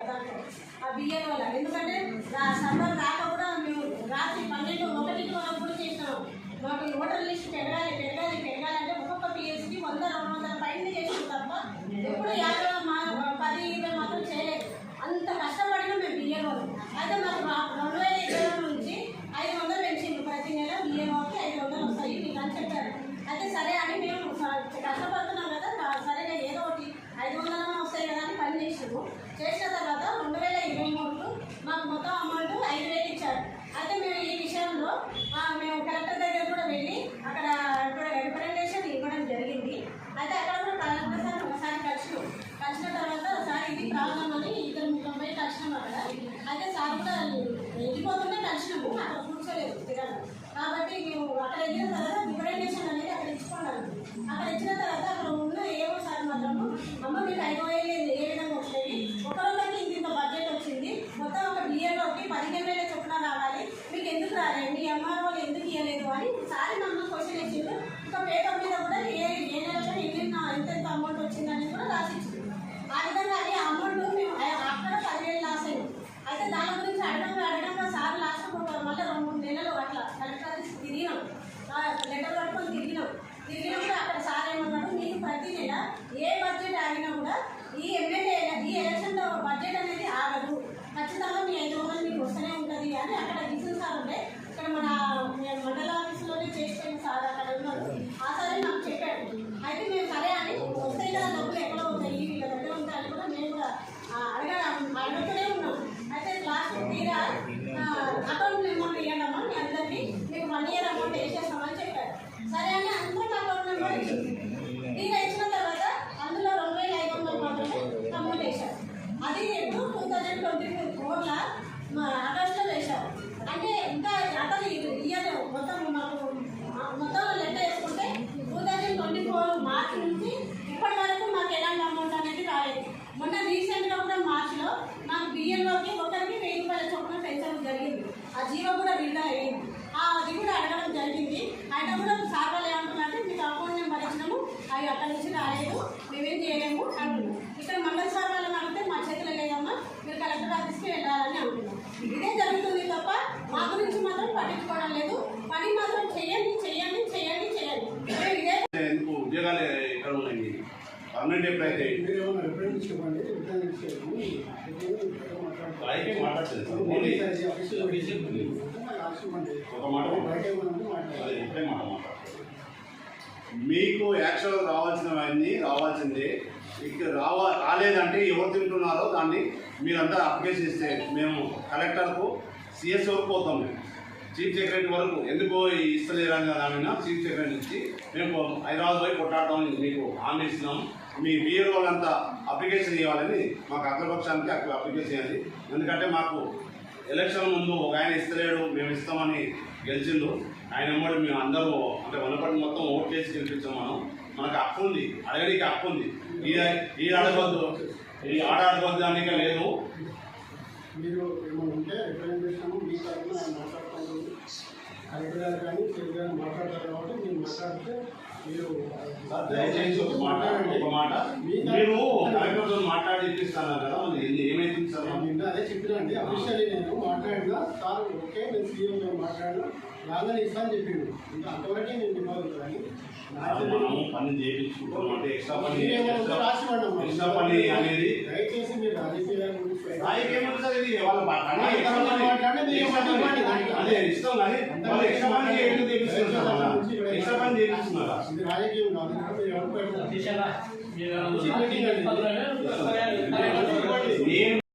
దాంట్లో ఆ బియ్యం వల్ల. ఎందుకంటే సర్వర్ దాకా కూడా మేము రాత్రి 12, 1 వరకు కూడా చేసినాము. మాకు ఓటర్ లిస్ట్ పెరగాలంటే ఒక్కొక్క పిఎస్కి 100, 200 పైన చేసాం తప్ప ఎప్పుడు 10-20 మాత్రం చేయలేదు. అంత కష్టపడినా మేము బియ్యం వాళ్ళు. అయితే మాకు 2020 నుంచి 500 పెంచిండు. ప్రతి నెల బియ్యంకి 500 వస్తాయి మీకు అని చెప్పారు. అయితే సరే అని మేము కష్టపడుతున్నాం కదా, సరేగా ఏదో ఒకటి 500 వస్తాయి కదా అని పని చేసాము. చేసిన తర్వాత 2023 మాకు మొత్తం అమౌంట్ 5,000 ఇచ్చారు. అయితే మేము ఈ విషయంలో మేము కలెక్టర్ దగ్గర కూడా వెళ్ళి అక్కడ రిప్రజెంటేషన్ ఇవ్వడం జరిగింది. అయితే అక్కడ కూడా కలెక్టర్ సార్ ఒకసారి కలిసిన తర్వాత సార్ ఇది ప్రాబ్లం అని 2-3 కలిసినాము అక్కడ. అయితే సార్ కూడా వెళ్ళిపోతుంటే కలిసినాము, అక్కడ కూర్చోలేదు తిరగదు. కాబట్టి మేము అక్కడ వెళ్ళిన తర్వాత రిప్రజెంటేషన్ అనేది అక్కడ ఇచ్చుకున్నాము. అక్కడ ఇచ్చిన తర్వాత అక్కడ ఉన్న ఏవో సార్ మాత్రము అమ్మ మీకు 5,000 ఏ విధంగా వచ్చేది, ఒకరోజుకి ఇంత బడ్జెట్ వచ్చింది, మొత్తం ఒక బియ్యంలోకి 15,000 చొప్పున రావాలి, మీకు ఎందుకు రాలేదు, మీ ఎంఆర్ఓలు ఎందుకు ఇవ్వలేదు అని సారి నమ్మ క్వశ్చన్ ఇచ్చిండు. ఇంకా పేపర్ మీద కూడా ఏ నెలలో ఎంత అమౌంట్ వచ్చిందని కూడా రాసిచ్చింది. ఆ విధంగా అది అమౌంట్ మేము అక్కడ 10,000 లాస్ అయింది. అయితే దాని గురించి అడగడంగా సార్ లాస్ట్ మళ్ళీ 2-3 నెలలు అట్లా కలెక్టర్ తిరిగినాం, లెటర్ పట్టుకొని తిరిగినప్పుడు అక్కడ సార్ ఏమన్నాడు, మీకు ప్రతి నెల ఏ బడ్జెట్ ఆగినా కూడా ఈ ఎలక్షన్లో బడ్జెట్ అనేది ఆగదు, ఖచ్చితంగా మీ 500 మీకు వస్తూనే ఉంటుంది అని అక్కడ రీజన్ సార్ ఉంటే ఇక్కడ మన మండల ఆఫీసులోనే చేసుకుని సార్ అక్కడ ఉన్నారు. ఆ సారే నాకు చెప్పాడు. అయితే మేము సరే అని వస్తాయి కదా డబ్బులు ఎక్కడ ఉంటాయి వీళ్ళ దగ్గర ఉంటాయని కూడా మేము కూడా అడుగుతూనే ఉన్నాం. అయితే లాస్ట్ తీరా అకౌంట్ అమౌంట్ ఇవ్వడమ్మా మీ అందరికీ మీకు 1 year అమౌంట్ వేసేస్తామని చెప్పారు. సరే అని అందరూ అకౌంట్ నెంబర్ ఇచ్చింది. తీరా ఇచ్చిన తర్వాత అందులో 2,500 మాత్రమే అమౌంట్ వేశారు. అది ఇప్పుడు 2024 ఆగస్టులో వేశారు. అంటే ఇంకా అతను ఇయ్యదు మొత్తం లెక్క వేసుకుంటే 2024 మార్చి నుంచి ఇప్పటి వరకు మాకు ఎలాంటి అమౌంట్ అనేది రాలేదు. మొన్న రీసెంట్గా కూడా మార్చిలో మాకు బియ్యంలోకి ఒకరికి 1,000 రూపాయల చొప్పున పెంచడం జరిగింది. ఆ జీవో కూడా విడుదల అయ్యింది. అది కూడా అడగడం జరిగింది. ఆయన కూడా సార్ వాళ్ళు ఏమంటున్నారంటే మీకు అకౌంట్ నెంబర్ ఇచ్చినాము, అవి అక్కడి నుంచి రాలేదు, మేమేం చేయలేము అంటున్నాం. ఇక్కడ మండల సార్ వాళ్ళని అడిగితే మా చేతిలో లేదమ్మా, మీరు కలెక్టర్ ఆఫీస్కి వెళ్ళాలని అంటున్నాం. ఇదే జరుగుతుంది తప్ప మా గురించి మాత్రం పట్టించుకోవడం లేదు. పని మాత్రం చేయండి. ఎందుకు ఉద్యోగాలు ఎక్కడ ఉన్నాయి? పర్మనెంట్ ఎప్పుడైతే మీకు యాక్చువల్గా రావాల్సిందే. ఇక్కడ రాలేదంటే ఎవరు తింటున్నారో దాన్ని మీరంతా అప్లికేషన్ ఇస్తే మేము కలెక్టర్కు సిఎస్ వరకు పోతాం. మేము చీఫ్ సెక్రటరీ వరకు ఎందుకు ఇస్తలేరని దానిన చీఫ్ సెక్రటరీ ఇచ్చి మేము హైదరాబాద్ పోయి కొట్టాడతాం మీకు హామీ ఇస్తున్నాం. మీ బిఏఓ వాళ్ళంతా అప్లికేషన్ ఇవ్వాలని మాకు అఖిలపక్షానికి అప్లికేషన్ ఇవ్వాలి. ఎందుకంటే మాకు ఎలక్షన్ ముందు ఒక ఆయన ఇస్తలేడు, మేము ఇస్తామని గెలిచిండు. ఆయన వెంబడి మేము అందరూ అంటే వనపడి మొత్తం ఓట్ చేసి గెలిపించాం. మనకు హక్కు ఉంది, అడగడానికి హక్కు ఉంది. ఈ అడగవద్దు, ఈ అడగవద్దు దానికి లేదు. మీరు ఏమైనా ఉంటే రిప్రజెంటేషన్ మీ తరఫున మాట్లాడుతున్నారు, కలెక్టర్ గారు కానీ తెలుగు గారు మాట్లాడతారు కాబట్టి మీరు మాట్లాడితే మీరు దయచేసి ఒక మాట మీరు కలెక్టర్తో మాట్లాడి ఇప్పిస్తాను కదా, ఏమైతే నిన్న అదే చెప్పినండి. అఫీషియల్లీ నేను మాట్లాడినా సార్ ఓకే నేను సీఎం గారు మాట్లాడినా రాగానే ఇస్తాను చెప్పిండు. ఇంకా అంతవరకే నేను ఇవ్వాలి. కానీ పని చేయించుకుంటాం అంటే ఎక్స్ట్రా పని రాసి అనేది దయచేసి మీరు రాజకీయ ఇష్టం కానీ ఎక్స్ట్రా పని చేపిస్తున్నారా? ఇది రాజకీయం కాదు. మీరు